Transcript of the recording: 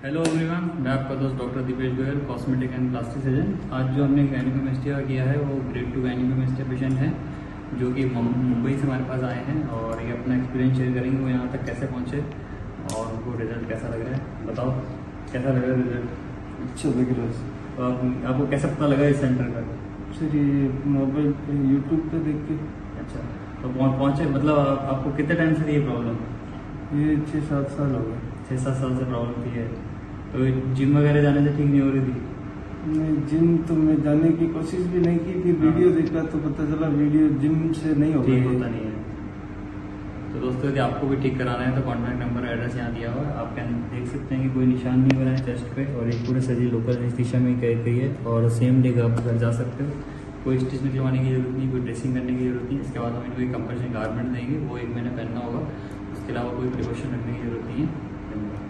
Hello everyone, मैं आपका दोस्त doctor Deepesh Goyal, cosmetic and plastic surgeon. आज जो हमने गायनिकोमेस्टिया किया है वो ग्रेड 2 गायनिकोमेस्टिया पेशेंट है जो कि मुंबई से हमारे पास आए हैं और ये अपना एक्सपीरियंस शेयर करेंगे वो यहाँ तक कैसे पहुँचे और उनको रिजल्ट कैसा लग रहा है। बताओ कैसा लग रहा है रिजल्ट? अच्छा लग रहा है। तो आपको कैसे पता लगा इस सेंटर का? सर ये मोबाइल पे यूट्यूब पे देख के। अच्छा, तो पहुँचे मतलब आपको कितने टाइम से ये प्रॉब्लम? ये 6-7 साल हो गए। 6-7 साल से प्रॉब्लम थी है। तो जिम वगैरह जाने से ठीक नहीं हो रही थी? नहीं, जिम तो मैं जाने की कोशिश भी नहीं की, फिर वीडियो देखा तो पता चला वीडियो जिम से नहीं होता, ठीक होता नहीं है। तो दोस्तों यदि आपको भी ठीक कराना है तो कॉन्टैक्ट नंबर एड्रेस यहाँ दिया हुआ है। आप देख सकते हैं कि कोई निशान नहीं हो रहा है चेस्ट पे और एक पूरे सर्जरी लोकल एनेस्थीसिया में कही है और सेम डे आप घर जा सकते हो। कोई स्टिच निकलवाने की जरूरत नहीं, कोई ड्रेसिंग करने की जरूरत नहीं। इसके बाद हम इनको एक कंपल्सरी गारमेंट देंगे, वो 1 महीना पहनना होगा। उसके अलावा कोई प्रिकॉशन रखने की जरूरत नहीं है। धन्यवाद।